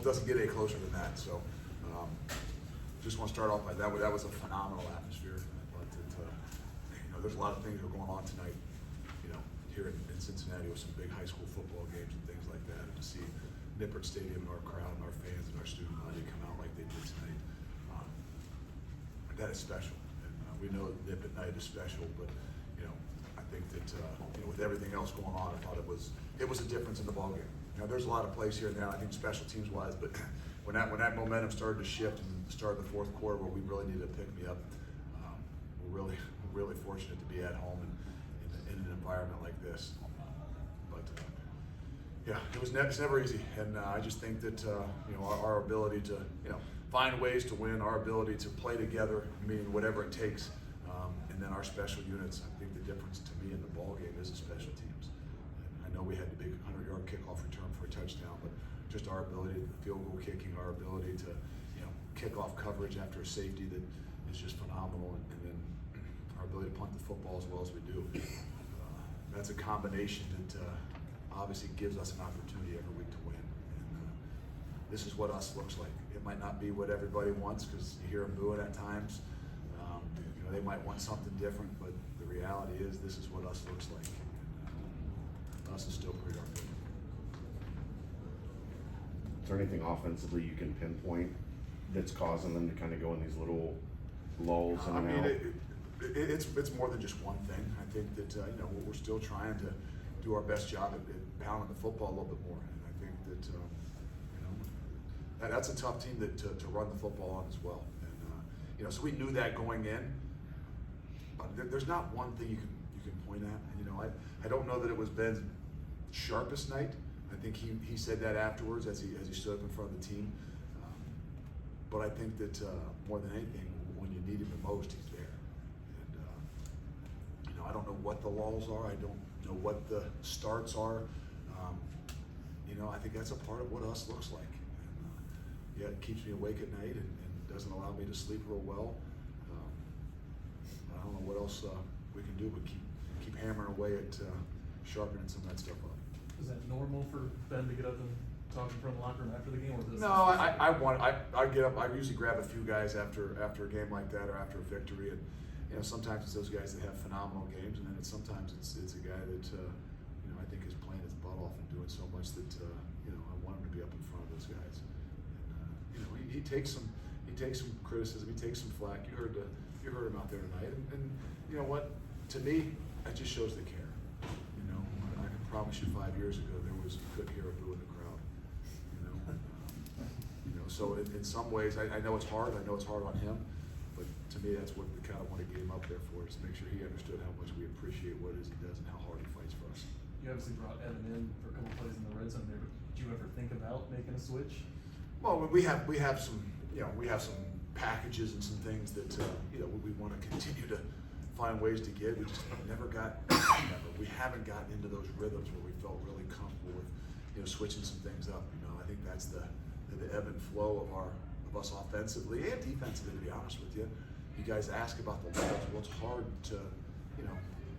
it doesn't get any closer than that. So just want to start off by that. That was a phenomenal atmosphere. But there's a lot of things that are going on tonight, here in Cincinnati with some big high school football games and things like that. And to see Nippert Stadium and our crowd and our fans and our student body come out like they did tonight, that is special. And we know Nip at night is special, but I think that with everything else going on, I thought it was a difference in the ballgame. There's a lot of plays here and there, I think special teams wise, but when that momentum started to shift in the start of the fourth quarter, where we really needed to pick me up, we're really fortunate to be at home in an environment like this. But yeah, it's never easy, and I just think that our ability to find ways to win, our ability to play together, meaning whatever it takes, and then our special units. I think the difference to me in the ball game is the special teams. And I know we had the big 100-yard kickoff return for a touchdown, but just our ability, field goal kicking, our ability to kick off coverage after a safety that is just phenomenal, and then our ability to punt the football as well as we do. That's a combination that obviously gives us an opportunity every week to win. And this is what us looks like. It might not be what everybody wants, because you hear them booing at times. They might want something different, but the reality is this is what us looks like. And us is still pretty darn good. Is there anything offensively you can pinpoint that's causing them to kind of go in these little lulls? It's more than just one thing. I think that we're still trying to do our best job at pounding the football a little bit more, and I think that that's a tough team to run the football on as well. And so we knew that going in, but there's not one thing you can point at. I don't know that it was Ben's sharpest night. I think he said that afterwards as he stood up in front of the team. But I think that more than anything, when you need him the most, he's there. And I don't know what the lulls are. I don't know what the starts are. I think that's a part of what us looks like. And, it keeps me awake at night and doesn't allow me to sleep real well. I don't know what else we can do, but keep hammering away at sharpening some of that stuff up. Is that normal for Ben to get up and talk in front of the locker room after the game? Or this no, I get up. I usually grab a few guys after a game like that or after a victory, and sometimes it's those guys that have phenomenal games, and then sometimes it's a guy that I think is playing his butt off and doing so much that I want him to be up in front of those guys. And he takes some criticism, he takes some flack. You heard him out there tonight, and you know what? To me, that just shows the care. I can promise you 5 years ago you couldn't hear a boo in the crowd. So in some ways, I know it's hard. I know it's hard on him, but to me, that's what the kind of want to get him up there for, is to make sure he understood how much we appreciate what it is he does and how hard he fights for us. You obviously brought Evan in for a couple plays in the red zone there, but did you ever think about making a switch? Well, we have some packages and some things that we want to continue to find ways to get. We just we haven't gotten into those rhythms where we felt really comfortable with switching some things up. I think that's the ebb and flow of us offensively and defensively, to be honest with you. You guys ask about the lulls. Well, it's hard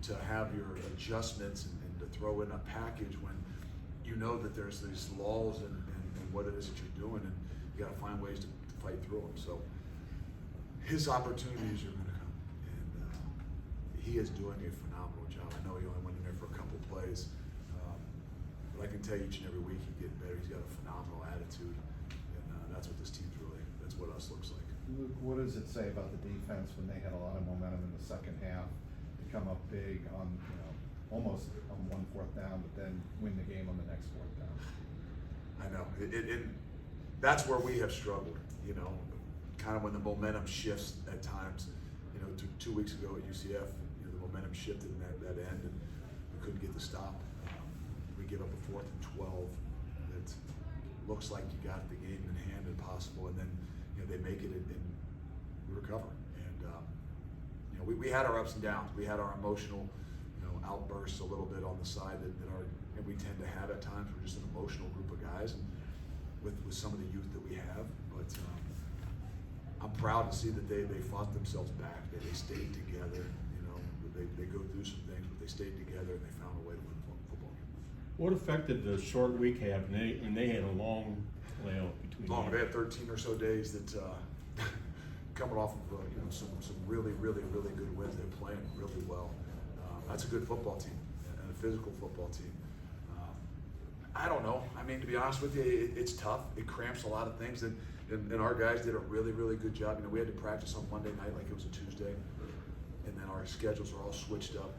to have your adjustments and to throw in a package when you know that there's these lulls and what it is that you're doing, and you got to find ways to fight through them. So his opportunities are going to come, and he is doing a phenomenal job. I know he only went in there for a couple plays, but I can tell you each and every week he's getting better. He's got a phenomenal attitude, and that's what this team's that's what us looks like. Luke, what does it say about the defense when they had a lot of momentum in the second half to come up big on, almost on 1 4th down, but then win the game on the next 4th down? I know. That's where we have struggled, kind of when the momentum shifts at times. 2 weeks ago at UCF, the momentum shifted in that end, and we couldn't get the stop. We give up a 4th and 12 that looks like you got the game in hand and possible, and then they make it and we recover. And we had our ups and downs. We had our emotional outbursts a little bit on the side that we tend to have at times. We're just an emotional group of guys, and with some of the youth that we have. But I'm proud to see that they fought themselves back. That they stayed together. They go through some things, but they stayed together and they found a way to win the football game. What effect did the short week have? And they had a long Well, between. Long. They had 13 or so days that coming off of some really good wins. They're playing really well. That's a good football team and a physical football team. I don't know. I mean, to be honest with you, it's tough. It cramps a lot of things, and our guys did a really good job. We had to practice on Monday night like it was a Tuesday, and then our schedules are all switched up.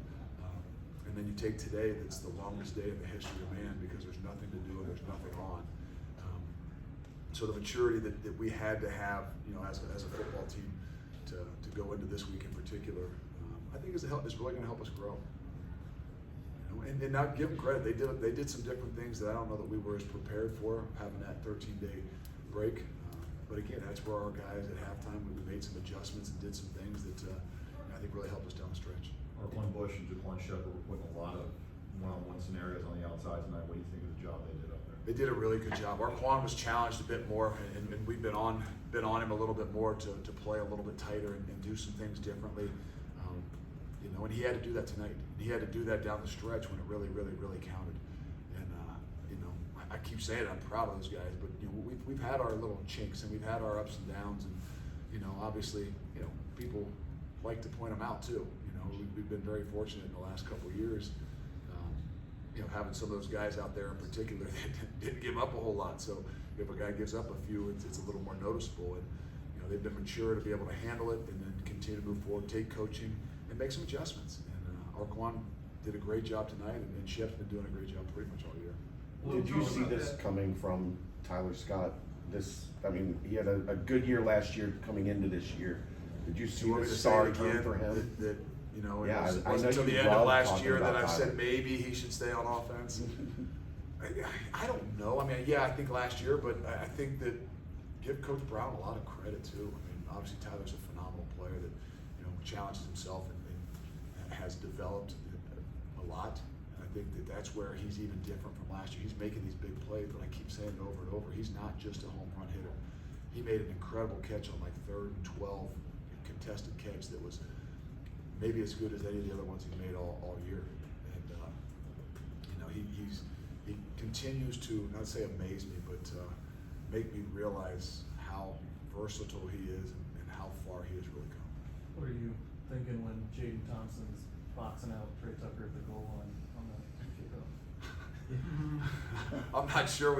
And then you take today, that's the longest day in the history of man because there's nothing to do and there's nothing on. So the maturity that we had to have, as a football team, to go into this week in particular, I think is really going to help us grow. And not give them credit. They did some different things that I don't know that we were as prepared for, having that 13-day break. But again, that's where our guys at halftime, we made some adjustments and did some things that I think really helped us down the stretch. Arquan Bush and Jaquan Shepard were putting a lot of one-on-one scenarios on the outside tonight. What do you think of the job they did up there? They did a really good job. Arquan was challenged a bit more, and we've been on him a little bit more to play a little bit tighter and do some things differently. And he had to do that tonight. He had to do that down the stretch when it really counted. And I keep saying it, I'm proud of those guys. But we've had our little chinks and we've had our ups and downs, and obviously people like to point them out too. We've been very fortunate in the last couple of years. Having some of those guys out there in particular that didn't give up a whole lot. So if a guy gives up a few, it's a little more noticeable. And they've been mature to be able to handle it and then continue to move forward, take coaching, and make some adjustments. And Arquan did a great job tonight, and Shep's been doing a great job pretty much all year. Did you see this coming from Tyler Scott? He had a good year last year coming into this year. Did you see the star turn for him? Yeah, it I wasn't know until you the end of love last talking year that about I've Tyler. said maybe he should stay on offense. I don't know. I think last year, but I think that give Coach Brown a lot of credit too. Obviously Tyler's a phenomenal player that challenges himself and has developed a lot. And I think that's where he's even different from last year. He's making these big plays, but I keep saying it over and over. He's not just a home run hitter. He made an incredible catch on like 3rd and 12, contested catch that was maybe as good as any of the other ones he made all year. And he continues to, not say amaze me, but make me realize how versatile he is and how far he has really come. What are you thinking when Jaden Thompson's boxing out Trey Tucker at the goal line on the kickoff? I'm not sure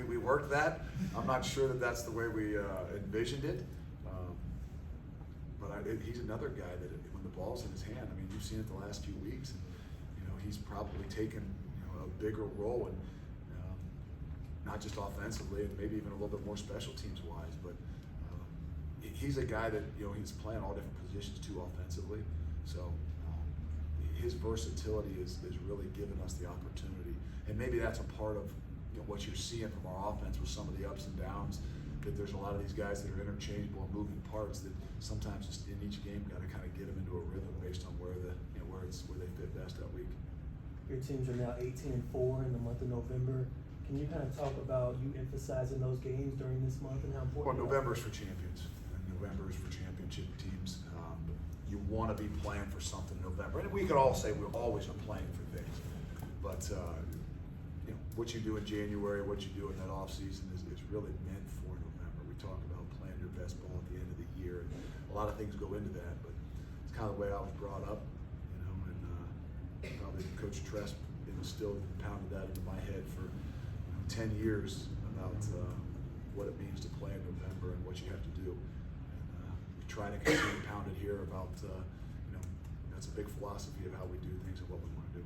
we worked that. I'm not sure that that's the way we envisioned it. But he's another guy that when the ball's in his hand, you've seen it the last few weeks, and he's probably taken a bigger role, and not just offensively, and maybe even a little bit more special teams wise. But he's a guy that he's playing all different positions too offensively. So his versatility is really given us the opportunity, and maybe that's a part of what you're seeing from our offense with some of the ups and downs. That there's a lot of these guys that are interchangeable and moving parts that sometimes just in each game got to kind of get them into a rhythm based on where they fit best that week. Your teams are now 18-4 in the month of November. Can you kind of talk about you emphasizing those games during this month and how important? Well, November is for champions, and November is for championship teams. You want to be playing for something in November, and we could all say we always are playing for things, but what you do in January, what you do in that off season is really meant for November. We talk about playing your best ball at the end of the year, and a lot of things go into that, but it's kind of the way I was brought up, and probably Coach Tress instilled and pounded that into my head for 10 years about what it means to play in November and what you have to do. And we try to continue to pound it here about, that's a big philosophy of how we do things and what we want to do.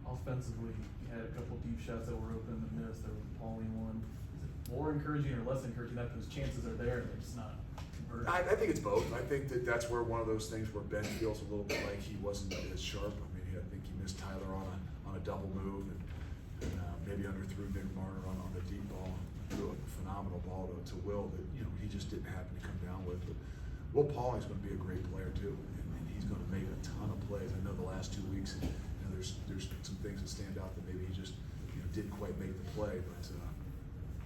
Offensively, you had a couple deep shots that were open and missed. There was a Pauling one. Is it more encouraging or less encouraging that those chances are there and they're just not converted? I think it's both. I think that's where one of those things where Ben feels a little bit like he wasn't as sharp. I think he missed Tyler on a double move and maybe underthrew Nick Marner on the deep ball. Threw a phenomenal ball to Will that he just didn't happen to come down with. But Will Pauling's going to be a great player too, and he's going to make a ton of plays. I know the last 2 weeks, there's some things that stand out that maybe he just didn't quite make the play, but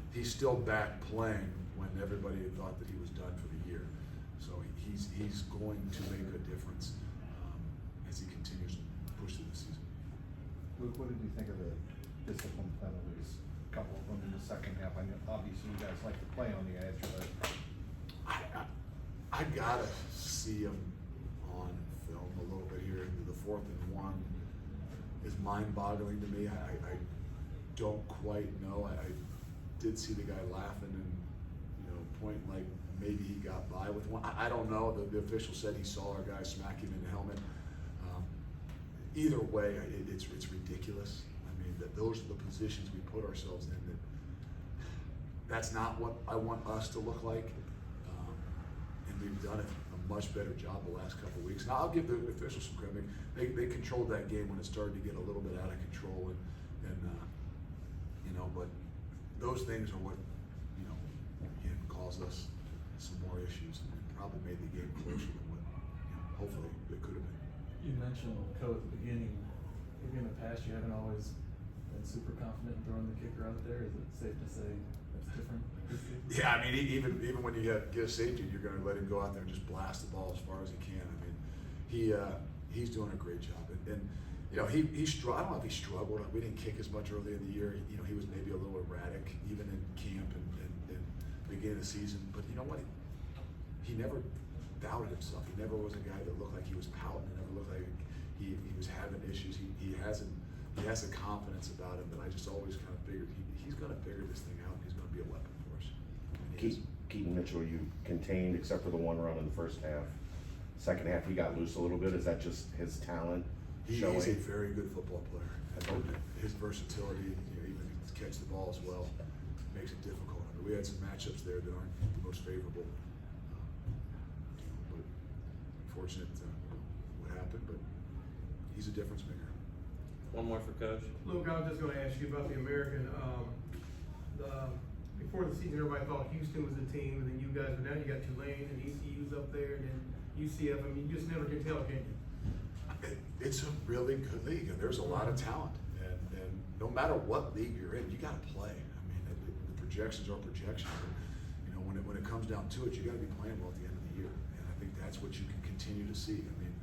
he's still back playing when everybody had thought that he was done for the year. So he's going to make a difference as he continues to push through the season. Luke, what did you think of the discipline penalties? A couple of them in the the second half? I know, obviously, you guys like to play on the edge, but I gotta see him on film a little bit here. The 4th and 1 is mind-boggling to me. I don't quite know. I did see the guy laughing and, pointing like maybe he got by with one. I don't know. The official said he saw our guy smack him in the helmet. Either way, it's ridiculous. I mean, those are the positions we put ourselves in. That's not what I want us to look like. And we've done a much better job the last couple of weeks. Now, I'll give the officials some credit. They controlled that game when it started to get a little bit out of control, and but those things are what again caused us some more issues and probably made the game closer than what hopefully it could have been. You mentioned, Coach, at the beginning, maybe in the past you haven't always been super confident in throwing the kicker out there. Is it safe to say that's different this year? Yeah, I mean, even when you get a safety, you're going to let him go out there and just blast the ball as far as he can. I mean, he's doing a great job, and I don't know if he struggled. We didn't kick as much early in the year. He was maybe a little erratic even in camp and beginning of the season. But you know what? He never doubted himself. He never was a guy that looked like he was pouting. He never looked like he was having issues. He has a confidence about him that I just always kind of figured he's going to figure this thing out. And he's going to be a weapon for us. Keaton Mitchell, you contained except for the one run in the first half. Second half, he got loose a little bit. Is that just his talent showing? He's a very good football player. His versatility, even catch the ball as well, makes it difficult. I mean, we had some matchups there that aren't the most favorable. But fortunate what happened, but he's a difference maker. One more for Coach. Luke, I was just gonna ask you about the American, before the season, everybody thought Houston was the team, and then you guys, but now you got Tulane and ECU's up there, and then UCF. I mean, you just never can tell, can you? It's a really good league, and there's a lot of talent. And no matter what league you're in, you got to play. I mean, the projections are projections. And, when it comes down to it, you got to be playing well at the end of the year. And I think that's what you can continue to see. I mean,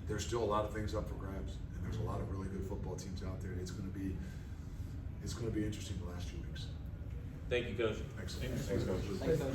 there's still a lot of things up for grabs, and there's a lot of really good football teams out there. And it's going to be interesting the last few weeks. Thank you, Coach. Excellent. Thanks, Coach. Thanks, Coach.